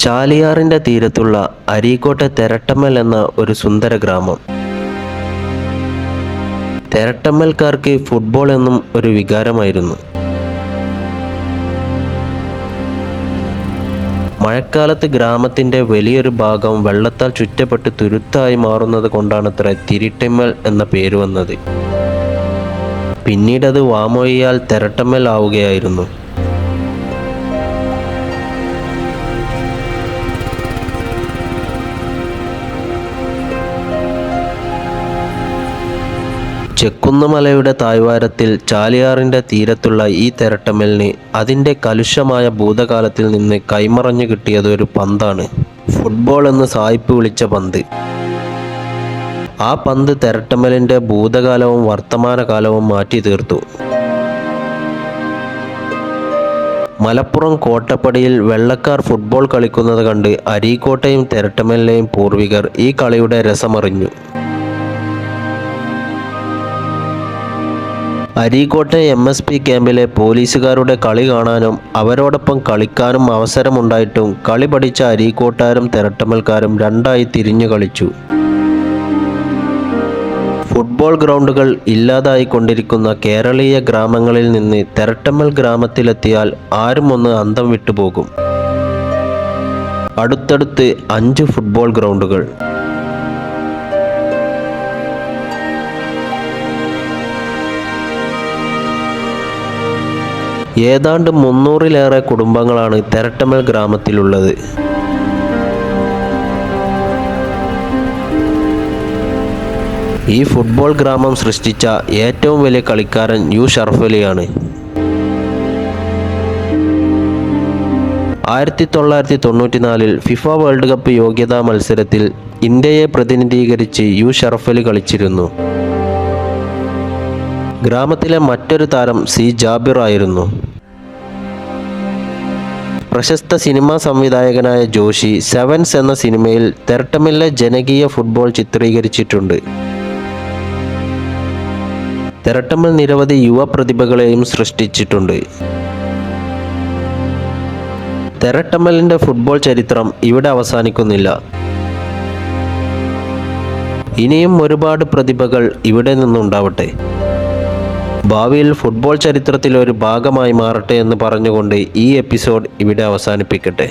ചാലിയാറിൻ്റെ തീരത്തുള്ള അരീക്കോട്ടെ തെരട്ടമ്മൽ എന്ന ഒരു സുന്ദര ഗ്രാമം. തെരട്ടമ്മൽക്കാർക്ക് ഫുട്ബോൾ എന്നും ഒരു വികാരമായിരുന്നു. മഴക്കാലത്ത് ഗ്രാമത്തിൻ്റെ വലിയൊരു ഭാഗം വെള്ളത്താൽ ചുറ്റപ്പെട്ട് തുരുത്തായി മാറുന്നത് കൊണ്ടാണത്രേ തിരിട്ടമ്മൽ എന്ന പേര് വന്നത്. പിന്നീടത് വാമൊഴിയാൽ തെരട്ടമ്മൽ ആവുകയായിരുന്നു. ചെക്കുന്നമലയുടെ താഴ്വാരത്തിൽ ചാലിയാറിൻ്റെ തീരത്തുള്ള ഈ തെരട്ടമ്മലിന് അതിൻ്റെ കലുഷമായ ഭൂതകാലത്തിൽ നിന്ന് കൈമറഞ്ഞു കിട്ടിയത് ഒരു പന്താണ്. ഫുട്ബോൾ എന്ന് സായിപ്പ് വിളിച്ച പന്ത്. ആ പന്ത് തെരട്ടമ്മലിൻ്റെ ഭൂതകാലവും വർത്തമാനകാലവും മാറ്റി തീർത്തു. മലപ്പുറം കോട്ടപ്പടിയിൽ വെള്ളക്കാർ ഫുട്ബോൾ കളിക്കുന്നത് കണ്ട് അരീക്കോട്ടെയും തെരട്ടമ്മലിലെയും പൂർവികർ ഈ കളിയുടെ രസമറിഞ്ഞു. അരീക്കോട്ടെ MSP ക്യാമ്പിലെ പോലീസുകാരുടെ കളി കാണാനും അവരോടൊപ്പം കളിക്കാനും അവസരമുണ്ടായിട്ടും കളി പഠിച്ച അരീക്കോട്ടുകാരും തെരട്ടമ്മൽക്കാരും രണ്ടായി തിരിഞ്ഞു കളിച്ചു. ഫുട്ബോൾ ഗ്രൗണ്ടുകൾ ഇല്ലാതായിക്കൊണ്ടിരിക്കുന്ന കേരളീയ ഗ്രാമങ്ങളിൽ നിന്ന് തെരട്ടമ്മൽ ഗ്രാമത്തിലെത്തിയാൽ ആരും ഒന്ന് അന്തം വിട്ടുപോകും. അടുത്തടുത്ത് 5 ഫുട്ബോൾ ഗ്രൗണ്ടുകൾ. ഏതാണ്ട് 300-ലേറെ കുടുംബങ്ങളാണ് തെരട്ടമ്മൽ ഗ്രാമത്തിലുള്ളത്. ഈ ഫുട്ബോൾ ഗ്രാമം സൃഷ്ടിച്ച ഏറ്റവും വലിയ കളിക്കാരൻ യു ഷറഫ് അലിയാണ്. 1994-ൽ ഫിഫ വേൾഡ് കപ്പ് യോഗ്യതാ മത്സരത്തിൽ ഇന്ത്യയെ പ്രതിനിധീകരിച്ച് യു ഷറഫ് അലി കളിച്ചിരുന്നു. ഗ്രാമത്തിലെ മറ്റൊരു താരം സി ജാബിർ ആയിരുന്നു. പ്രശസ്ത സിനിമാ സംവിധായകനായ ജോഷി സെവൻസ് എന്ന സിനിമയിൽ തെരട്ടമ്മലിലെ ജനകീയ ഫുട്ബോൾ ചിത്രീകരിച്ചിട്ടുണ്ട്. തെരട്ടമ്മൽ നിരവധി യുവ പ്രതിഭകളെയും സൃഷ്ടിച്ചിട്ടുണ്ട്. തെരട്ടമ്മലിൻ്റെ ഫുട്ബോൾ ചരിത്രം ഇവിടെ അവസാനിക്കുന്നില്ല. ഇനിയും ഒരുപാട് പ്രതിഭകൾ ഇവിടെ നിന്നുണ്ടാവട്ടെ. ഭാവിയിൽ ഫുട്ബോൾ ചരിത്രത്തിലെ ഒരു ഭാഗമായി മാറട്ടെ എന്ന് പറഞ്ഞുകൊണ്ട് ഈ എപ്പിസോഡ് ഇവിടെ അവസാനിപ്പിക്കട്ടെ.